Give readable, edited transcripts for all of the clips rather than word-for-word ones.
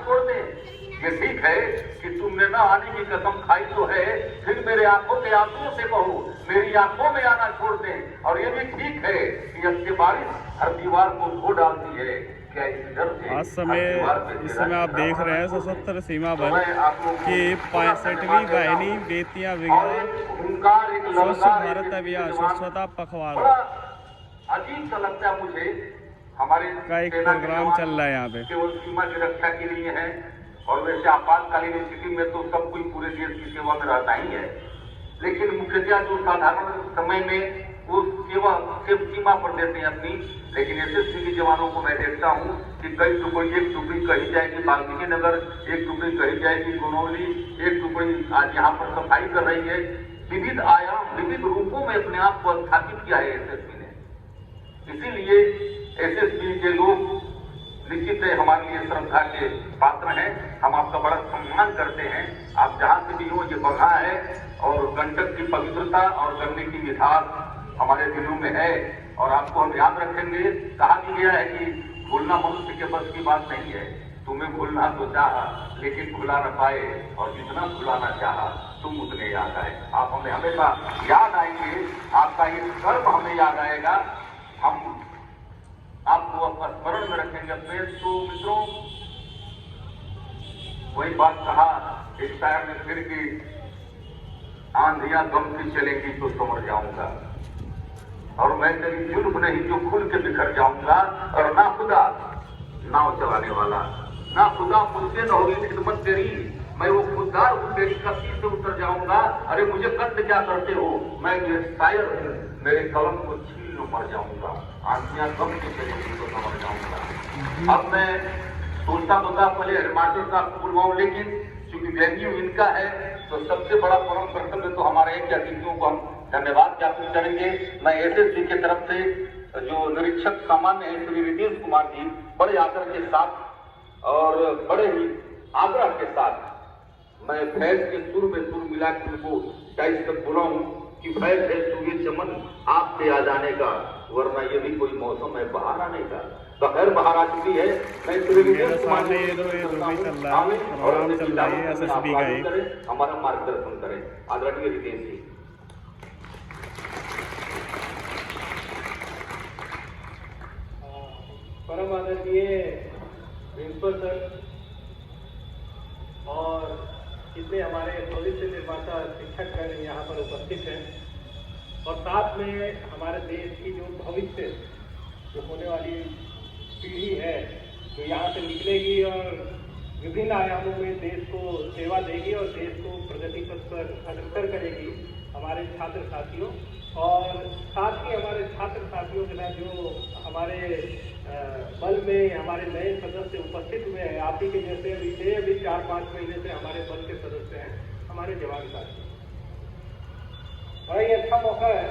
छोड़ दें। ये ठीक है कि तुमने न आने की कसम खाई तो है, फिर मेरे आंखों के आंसुओं से कहो मेरी आंखों में आना छोड़ दें। और ये भी ठीक है कि अब के बारिश हर दीवार को धो डालती है। क्या इस डर से आज समय इस समय आप देख रहे हैं सशस्त्र सीमा बल की 65वीं वाहिनी बेतिया ब्रिगेड स्वच्छ भारत अभियान स्वच्छता पखवाड़ा अजीब सा लगता है मुझे। हमारे का एक प्रोग्राम चल रहा है यहाँ पे। केवल सीमा की रक्षा के लिए है, और वैसे आपातकालीन स्थिति में तो सब कोई पूरे देश की सेवा में रहता ही है, लेकिन मुख्यतः जो साधारण समय में वो सेवा सिर्फ सीमा पर देते हैं अपनी। लेकिन एसएसबी के जवानों को मैं देखता हूँ कि कई टुकड़ी, एक टुकड़ी कही जाएगी वाल्मीकि नगर, एक टुकड़ी कही जाएगी गोनौली, एक टुकड़ी आज यहाँ पर सफाई कर रही है। विविध आयाम, विविध रूपों में अपने आप को स्थापित किया है एसएसबी ने। इसीलिए एसएसबी के लोग निश्चित है हमारे लिए श्रद्धा के पात्र हैं। हम आपका बड़ा सम्मान करते हैं। आप जहां से भी हो, ये बघा है और गंडक की पवित्रता और गन्ने की मिठास हमारे दिलों में है, और आपको हम याद रखेंगे। कहा भी गया है कि भूलना मनुष्य के बस की बात नहीं है। तुम्हें भूलना तो चाहा लेकिन भुला न पाए, और जितना भुलाना चाहा तुम उतने याद आए। आप हमें हमेशा याद आएंगे, आपका ये कर्म हमें याद आएगा, हम आपको स्मरण में रखेंगे अपने। तो मित्रों, वही बात कहा एक शायर ने फिर की, आंधियां गम की चलेंगी तो समझ जाऊंगा, और मैं तेरी जुल्फ नहीं जो खुल के बिखर जाऊंगा। और ना खुदा नाव चलाने वाला, ना खुदा मुझसे न होगी खिदमत तेरी, मैं वो खुददार हूँ तेरी कस्ती से उतर जाऊंगा। अरे मुझे कष्ट क्या करते हो, मैं ये शायर हूँ, मेरे कलम को छीन लो मर जाऊंगा। आंधियां गम की चलेंगी तो समझ जाऊंगा। अब मैं सोचता तो था पहले हेडमास्टर साहब बुलवाऊं, लेकिन चूंकि वेन्यू इनका है तो सबसे बड़ा परम कर्तव्य तो हमारे एक अतिथियों को हम धन्यवाद ज्ञापित करेंगे। मैं एसएसबी की तरफ से जो निरीक्षक सामान्य है श्री रितेश कुमार जी, बड़े आदर के साथ और बड़े ही आग्रह के साथ मैं फैज के सुर में सुर मिला के उनको टाइस तक बुलाऊं कि फैज है सूर्य चमन आपके आ जाने का, वरना ये भी कोई मौसम है बाहर आने का। तो खैर बाहर आ चुकी है। मैं श्री रितेश कुमार जी हमारा मार्गदर्शन करें। आदरणीय रितेश जी। परम आदरणीय प्रिंसिपल सर और जितने हमारे भविष्य निर्माता शिक्षकगण यहाँ पर उपस्थित हैं, और साथ में हमारे देश की जो भविष्य जो होने वाली पीढ़ी है जो यहाँ से निकलेगी और विभिन्न आयामों में देश को सेवा देगी और देश को प्रगति पथ पर अग्रसर करेगी, हमारे छात्र साथियों। और साथ ही हमारे छात्र साथियों के साथ जो हमारे बल में हमारे नए सदस्य उपस्थित हुए हैं, आप ही के जैसे अभी 4-5 महीने से हमारे बल के सदस्य हैं, हमारे जवान साथी। बड़ा ही अच्छा मौका है।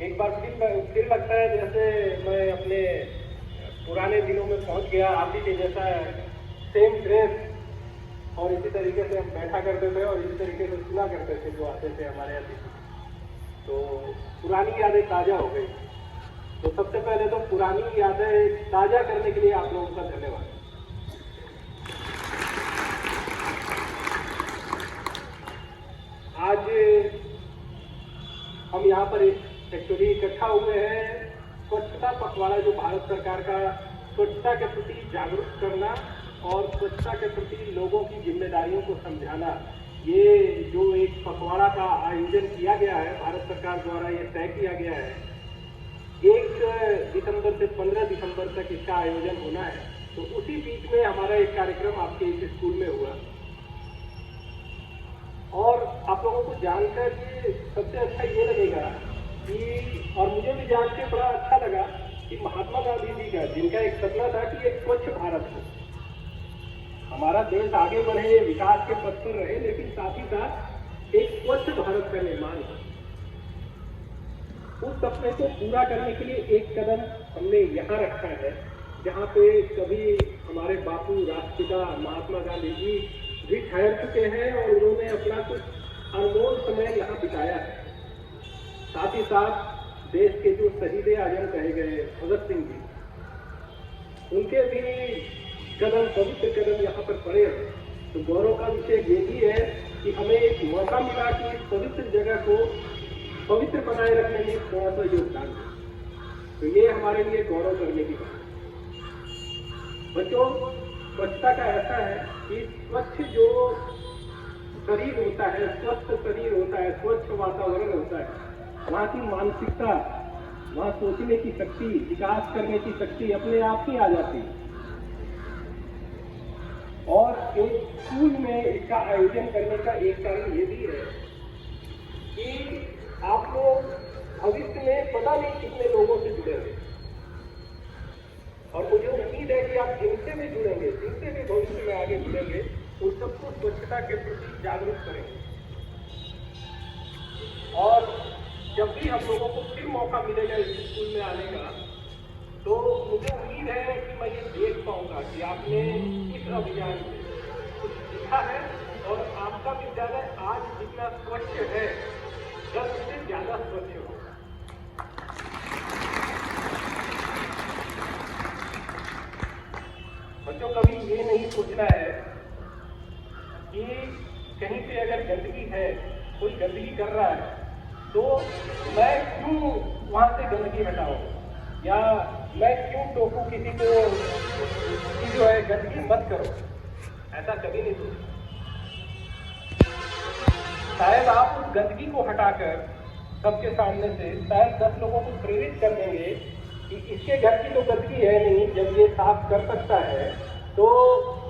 एक बार फिर लगता है जैसे मैं अपने पुराने दिनों में पहुंच गया। आप ही के जैसा सेम ड्रेस, और इसी तरीके से हम बैठा करते थे और इसी तरीके से सुना करते थे जो आते थे हमारे अतिथि। तो पुरानी यादें ताजा हो गई। तो सबसे पहले तो पुरानी यादें ताजा करने के लिए आप लोगों का धन्यवाद। आज हम यहाँ पर एक्चुअली इकट्ठा हुए हैं स्वच्छता पखवाड़ा, जो भारत सरकार का स्वच्छता के प्रति जागरूक करना और स्वच्छता के प्रति लोगों की जिम्मेदारियों को समझाना, ये जो एक पखवाड़ा का आयोजन किया गया है भारत सरकार द्वारा, ये तय किया गया है 1 दिसंबर से 15 दिसंबर तक इसका आयोजन होना है। तो उसी बीच में हमारा एक कार्यक्रम आपके इस स्कूल में हुआ, और आप लोगों को जानकर ये सबसे अच्छा ये लगेगा कि, और मुझे भी जान के बड़ा अच्छा लगा कि महात्मा गांधी जी का, जिनका एक सपना था कि एक स्वच्छ भारत हो, हमारा देश आगे बढ़े, विकास के पथ पर रहे, लेकिन साथ ही साथ एक स्वच्छ भारत का निर्माण हो। उस सपने को पूरा करने के लिए एक कदम हमने यहाँ रखा है, जहाँ पे कभी हमारे बापू राष्ट्रपिता महात्मा गांधी जी भी ठहर चुके हैं और उन्होंने अपना कुछ अनमोल समय यहाँ बिताया है। साथ ही साथ देश के जो शहीद आजम कहे गए भगत सिंह जी, उनके भी कदम, पवित्र कदम यहाँ पर पड़े हैं, तो गौरव का विषय ये भी है कि हमें एक मौका मिला कि इस पवित्र जगह को पवित्र बनाए रखने में थोड़ा सा योगदान है। तो ये हमारे लिए गौरव करने की बात है। बच्चों, स्वच्छता का ऐसा है कि स्वच्छ जो शरीर होता है, स्वस्थ शरीर होता है, स्वच्छ वातावरण होता है, वहाँ की मानसिकता, वहाँ सोचने की शक्ति, विकास करने की शक्ति अपने आप ही आ जाती है। और एक स्कूल में इसका आयोजन करने का एक कारण ये भी है कि आप लोग भविष्य में पता नहीं कितने लोगों से जुड़ेंगे, और मुझे उम्मीद है कि आप जिनसे भी जुड़ेंगे, जिनसे भी भविष्य में आगे जुड़ेंगे, उन सबको स्वच्छता के प्रति जागरूक करेंगे। और जब भी हम लोगों को फिर मौका मिलेगा इस स्कूल में आने का, तो मुझे उम्मीद है कि मैं ये देख पाऊंगा कि आपने इस अभियान से कुछ सीखा है, और आपका विद्यालय आज जितना स्वच्छ है, 10 से ज्यादा स्वच्छ होगा। बच्चों, कभी ये नहीं सोचना है कि कहीं पे अगर गंदगी है, कोई गंदगी कर रहा है, तो मैं क्यों वहां से गंदगी हटाऊं, या मैं क्यों टोकूं किसी को कि जो है गंदगी मत करो। ऐसा कभी नहीं सोचना। शायद आप उस गंदगी को हटाकर सबके सामने से शायद 10 लोगों को प्रेरित कर देंगे कि इसके घर की तो गंदगी है नहीं, जब ये साफ कर सकता है तो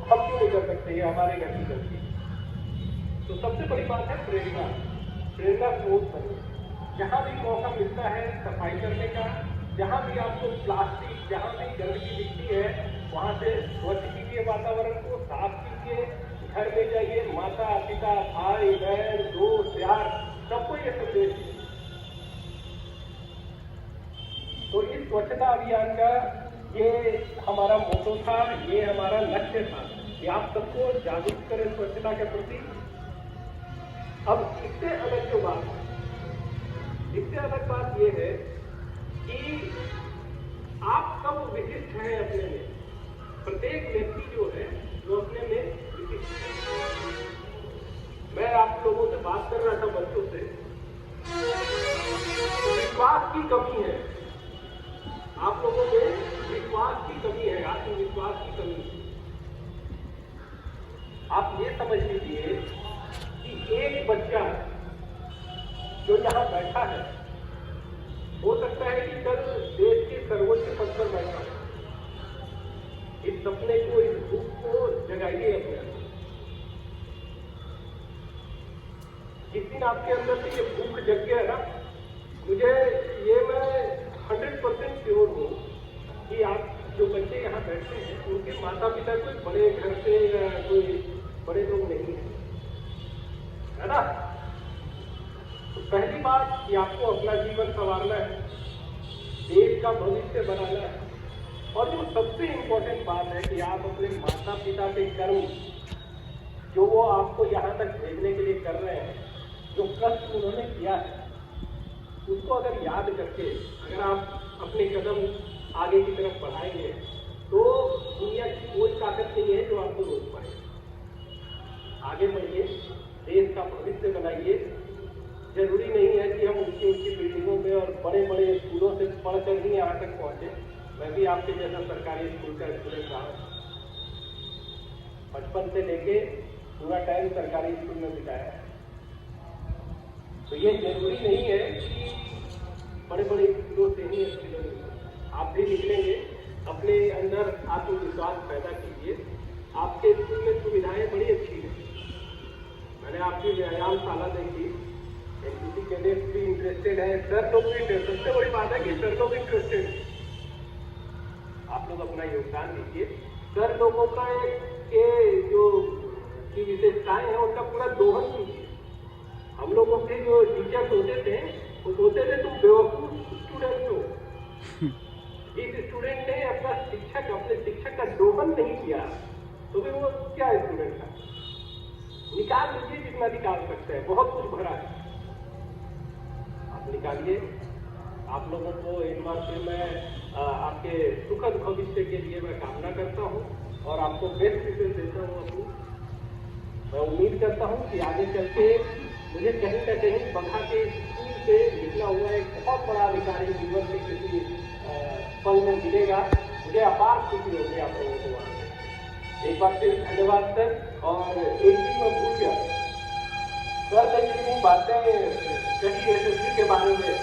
हम क्यों नहीं कर सकते, ये हमारे घर की गंदगी। तो सबसे बड़ी बात है प्रेरणा, प्रेरणा स्रोत बने। जहाँ भी मौका मिलता है सफाई करने का, जहाँ भी आपको प्लास्टिक, जहाँ भी गंदगी दिखती है, वहाँ से स्वच्छ कीजिए, वातावरण को साफ कीजिए, घर में जाइए, माता पिता, भाई बहन, दोस्त यार, सबको ये संदेश दीजिए। तो इस स्वच्छता अभियान का ये हमारा मोटो था, ये हमारा लक्ष्य था कि आप सबको जागरूक करें स्वच्छता के प्रति। अब इससे अलग जो बात है, इससे अलग बात ये है कि आप सब विशिष्ट हैं अपने में। प्रत्येक व्यक्ति जो है वो अपने में विशिष्ट है। मैं आप लोगों से बात कर रहा था, बच्चों से, विश्वास की कमी है आप लोगों में, विश्वास की कमी है, आत्मविश्वास की कमी है। आप ये समझ लीजिए कि एक बच्चा जो यहाँ बैठा है, हो सकता है कि कल देश के सर्वोच्च पद पर बैठा है। इस सपने को, इस भूख को जगाइए अपने अंदर। जिस दिन आपके अंदर से ये भूख जग गया ना, मुझे ये मैं 100% श्योर हूँ कि आप जो बच्चे यहाँ बैठे हैं, उनके माता पिता कोई बड़े घर से या कोई बड़े लोग नहीं है ना। तो पहली बात कि आपको अपना जीवन संवारना है, देश का भविष्य बनाना है, और जो सबसे इम्पोर्टेंट बात है कि आप अपने माता पिता के कर्म, जो वो आपको यहाँ तक भेजने के लिए कर रहे हैं, जो कष्ट उन्होंने किया है, उसको अगर याद करके अगर आप अपने कदम आगे की तरफ बढ़ाएंगे, तो दुनिया की कोई ताकत नहीं है जो आपको रोक पाए। आगे बढ़िए, देश का भविष्य बनाइए। जरूरी नहीं है कि हम ऊंची ऊंची बिल्डिंगों में और बड़े बड़े स्कूलों से पढ़कर ही यहाँ तक पहुँचे। मैं भी आपके जैसा सरकारी स्कूल का स्टूडेंट रहा, बचपन से लेके पूरा टाइम सरकारी स्कूल में बिताया है। तो ये जरूरी नहीं है कि बड़े बड़े स्कूलों से ही अच्छे लोग निकलें। आप भी निकलेंगे, अपने अंदर आत्मविश्वास पैदा कीजिए। आपके स्कूल में सुविधाएं बड़ी अच्छी हैं। मैंने आपकी व्यायामशाला देखी, एनसीसी कैडेट्स भी इंटरेस्टेड है, सर लोग भी इंटरेस्टेड। सबसे बड़ी बात है कि सर लोग इंटरेस्टेड हैं। आप लोग अपना योगदान दीजिए। सर लोगों का के जो की विशेषताएं हैं, उनका पूरा दोहन कीजिए। हम लोगों के जो टीचर्स होते थे, वो सोचते थे तुम बेवकूफ स्टूडेंट हो। जिस स्टूडेंट ने अपने शिक्षक का दोहन नहीं किया, तो फिर वो क्या स्टूडेंट था। निकाल लीजिए जितना निकाल सकते हैं, बहुत कुछ भरा है, आप निकालिए। आप लोगों को एक बार फिर मैं आपके सुखद भविष्य के लिए मैं कामना करता हूँ। और आपको बेस्ट विशेष देता हूँ अपनी। मैं उम्मीद करता हूँ कि आगे चल के मुझे कहीं न कहीं बगहा के स्कूल से निकला हुआ एक बहुत बड़ा अधिकारी जीवन में किसी पल में मिलेगा। मुझे अपार खुशी होगी आप लोगों को वहाँ पे। एक बार फिर धन्यवाद सर। और एक चीज मैं भूल गया सर, कई बातें कही SSB के बारे में,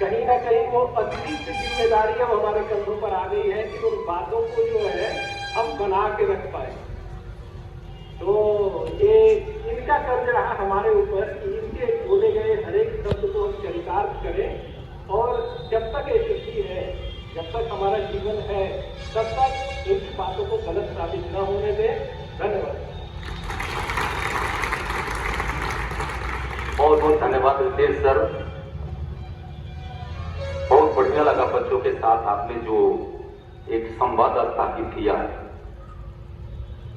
कहीं ना कहीं वो अतिरिक्त जिम्मेदारी अब हमारे कंधों पर आ गई है कि उन बातों को जो है हम बना के रख पाए। तो ये इनका कर्ज रहा हमारे ऊपर कि इनके बोले गए हर एक शब्द को हम चरितार्थ करें, और जब तक SSB है, जब तक हमारा जीवन है, तब तक इनकी बातों को गलत साबित न होने दें। धन्यवाद। बहुत बहुत धन्यवाद रितेश सर। बहुत बढ़िया लगा बच्चों के साथ आपने जो एक संवाद स्थापित किया है।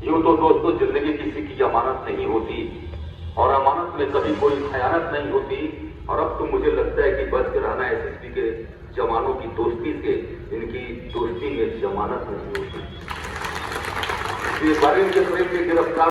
यूं तो दोस्तों जिंदगी किसी की अमानत नहीं होती, और अमानत में कभी कोई खयानत नहीं होती। और अब तो मुझे लगता है कि बच के रहना SSB के जवानों की दोस्ती से, इनकी दोस्ती में जमानत नहीं होती। इस बारे में गिरफ्तार